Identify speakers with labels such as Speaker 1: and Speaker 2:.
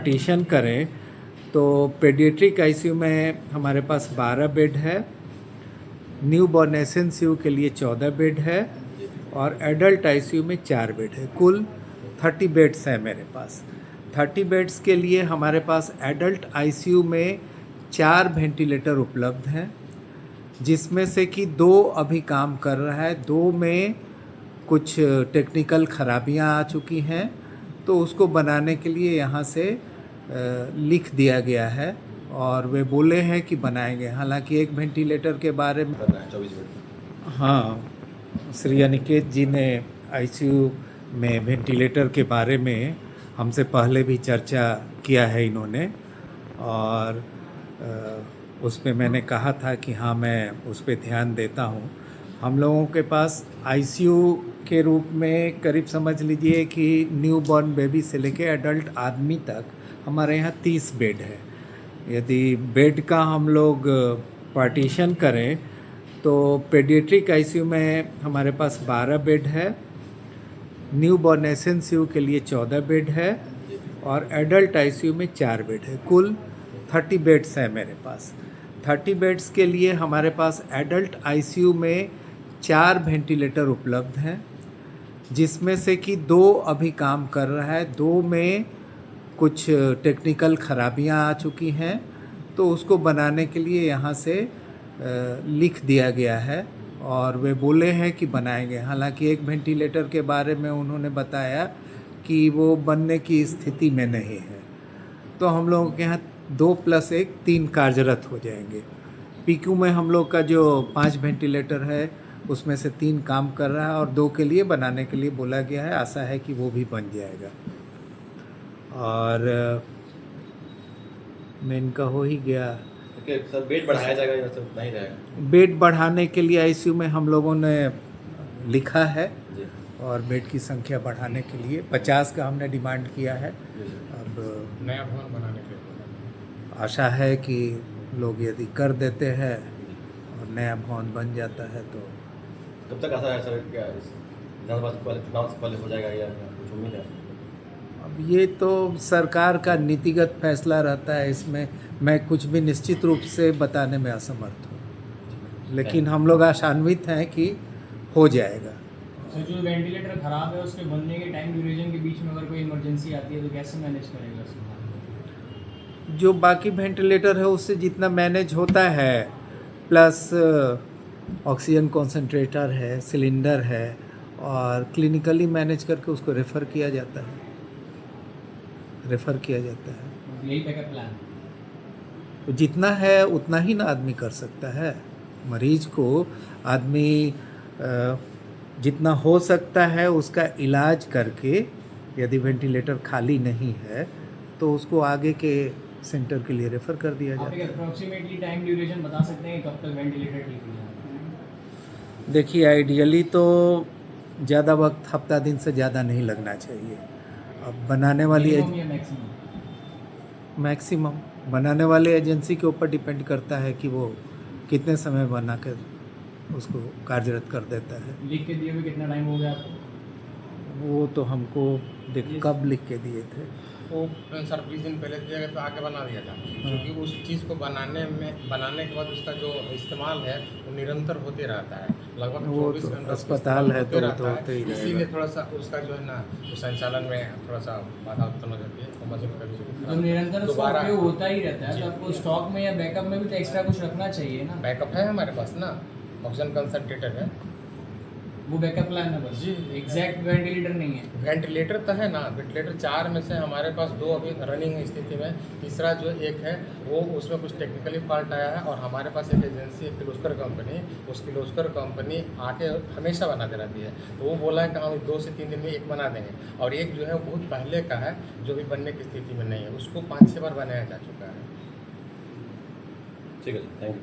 Speaker 1: Partition करें तो paediatric ICU में हमारे पास 12 बेड है, न्यू बॉर्न एसएनसीयू के लिए 14 बेड है और एडल्ट आईसीयू में 4 बेड है। कुल 30 बेड्स हैं मेरे पास। 30 बेड्स के लिए हमारे पास एडल्ट आईसीयू में 4 वेंटिलेटर उपलब्ध हैं, जिसमें से कि 2 अभी काम कर रहा है, 2 में कुछ टेक्निकल खराबियां आ चुकी हैं, तो उसको बनाने के लिए यहाँ से लिख दिया गया है और वे बोले हैं कि बनाएंगे। हालांकि एक वेंटिलेटर के बारे में
Speaker 2: 24 मिनट।
Speaker 1: हाँ, श्री अनिकेत जी ने आईसीयू में वेंटिलेटर के बारे में हमसे पहले भी चर्चा किया है इन्होंने, और उस पे मैंने कहा था कि हाँ मैं उस पे ध्यान देता हूँ। हम लोगों के पास आईसीयू के रूप में करीब समझ लीजिए कि न्यू बॉर्न बेबी से लेके एडल्ट आदमी तक हमारे यहाँ 30 बेड है। यदि बेड का हम लोग पार्टीशन करें तो पेडियाट्रिक आईसीयू में हमारे पास 12 बेड है, न्यू बॉर्न एसएनसीयू के लिए 14 बेड है और एडल्ट आईसीयू में 4 बेड है। कुल 30 बेड्स हैं मेरे पास। 30 बेड्स के लिए हमारे पास एडल्ट आईसीयू में 4 वेंटिलेटर उपलब्ध हैं, जिसमें से कि 2 अभी काम कर रहा है, 2 में कुछ टेक्निकल खराबियां आ चुकी हैं, तो उसको बनाने के लिए यहाँ से लिख दिया गया है और वे बोले हैं कि बनाएंगे। हालांकि एक वेंटिलेटर के बारे में उन्होंने बताया कि वो बनने की स्थिति में नहीं है, तो हम लोगों के यहाँ 2+1 3 कार्यरत हो जाएंगे। पीक्यू में हम लोग का जो 5 वेंटिलेटर है उसमें से 3 काम कर रहा है और 2 के लिए बनाने के लिए बोला गया है। आशा है कि वो भी बन जाएगा। और मेन का हो ही गया।
Speaker 2: ओके सर, बेड बढ़ाया जाएगा या सर नहीं रहेगा?
Speaker 1: बेड बढ़ाने के लिए आईसीयू में हम लोगों ने लिखा है
Speaker 2: जी
Speaker 1: और बेड की संख्या बढ़ाने के लिए 50 का हमने डिमांड किया है।
Speaker 2: जी सर।
Speaker 1: अब
Speaker 3: नया भवन बनाने के लिए
Speaker 1: आशा है कि लोग यदि कर देते हैं और नया भवन बन जाता है तो
Speaker 2: कब तक आशा है सर? क्या विधानसभा से पहले, चुनाव से पहले हो जाएगा या कुछ उम्मीद है?
Speaker 1: अब ये तो सरकार का नीतिगत फैसला रहता है, इसमें मैं कुछ भी निश्चित रूप से बताने में असमर्थ हूँ, लेकिन हम लोग आशान्वित हैं कि हो जाएगा।
Speaker 4: सर जो वेंटिलेटर खराब है उसके बनने के टाइम ड्यूरेशन के बीच में अगर कोई इमरजेंसी आती है तो कैसे मैनेज करेगा उसको?
Speaker 1: जो बाकी वेंटिलेटर है उससे जितना मैनेज होता है, प्लस ऑक्सीजन कॉन्सेंट्रेटर है, सिलेंडर है, और क्लिनिकली मैनेज करके उसको रेफ़र किया जाता है।
Speaker 4: यही बैकअप प्लान।
Speaker 1: तो जितना है उतना ही ना आदमी कर सकता है। मरीज को आदमी जितना हो सकता है उसका इलाज करके, यदि वेंटिलेटर खाली नहीं है तो उसको आगे के सेंटर के लिए रेफ़र कर दिया जाता है।
Speaker 4: अप्रॉक्सीमेटली टाइम ड्यूरेशन बता सकते हैं कि कब तक वेंटिलेटर ठीक हो जाएगा?
Speaker 1: देखिए, आइडियली तो ज़्यादा वक्त, हफ्ता दिन से ज़्यादा नहीं लगना चाहिए। अब बनाने वाली
Speaker 4: मिनिमम या
Speaker 1: मैक्सिमम बनाने वाले एजेंसी के ऊपर डिपेंड करता है कि वो कितने समय बना कर उसको कार्यरत कर देता है।
Speaker 4: लिख के दिए हुए कितना टाइम हो गया आपको?
Speaker 1: वो तो हमको कब लिख के दिए थे?
Speaker 3: वो सर 20 दिन पहले दिया गया तो आगे बना दिया था, क्योंकि उस चीज़ को बनाने के बाद उसका जो इस्तेमाल है वो निरंतर होते रहता है, लगभग
Speaker 1: वो
Speaker 3: 24
Speaker 1: तो
Speaker 3: घंटे
Speaker 1: अस्पताल है तो वो तो होते ही
Speaker 3: इसीलिए
Speaker 1: रहेगा।
Speaker 3: थोड़ा सा उसका जो है ना वो संचालन में थोड़ा सा बाधा उत्पन्न हो जाती है। तो मुझे
Speaker 4: जब निरंतर उसका
Speaker 3: दोबारा
Speaker 4: उपयोग होता ही रहता है
Speaker 3: जी,
Speaker 4: तो आपको
Speaker 3: जी।
Speaker 4: स्टॉक में या बैकअप में भी तो एक्स्ट्रा कुछ रखना चाहिए ना।
Speaker 3: बैकअप है हमारे पास ना, ऑक्सीजन कंसनट्रेटर है
Speaker 4: वो बैकअप प्लान है बस,
Speaker 3: जी।
Speaker 4: एग्जैक्ट वेंटिलेटर नहीं है।
Speaker 3: वेंटिलेटर तो है ना, वेंटिलेटर 4 में से हमारे पास 2 अभी रनिंग स्थिति में, तीसरा जो एक है वो उसमें कुछ टेक्निकली फॉल्ट आया है, और हमारे पास एक एजेंसी है किर्लोस्कर कंपनी, उस किर्लोस्कर कंपनी आके हमेशा बनाते रहती है, तो वो बोला है कि हम 2 से 3 दिन में एक बना देंगे, और एक जो है वो बहुत पहले का है जो भी बनने की स्थिति में नहीं है, उसको 5-6 बार बनाया जा चुका है।
Speaker 2: ठीक है सर, थैंक यू।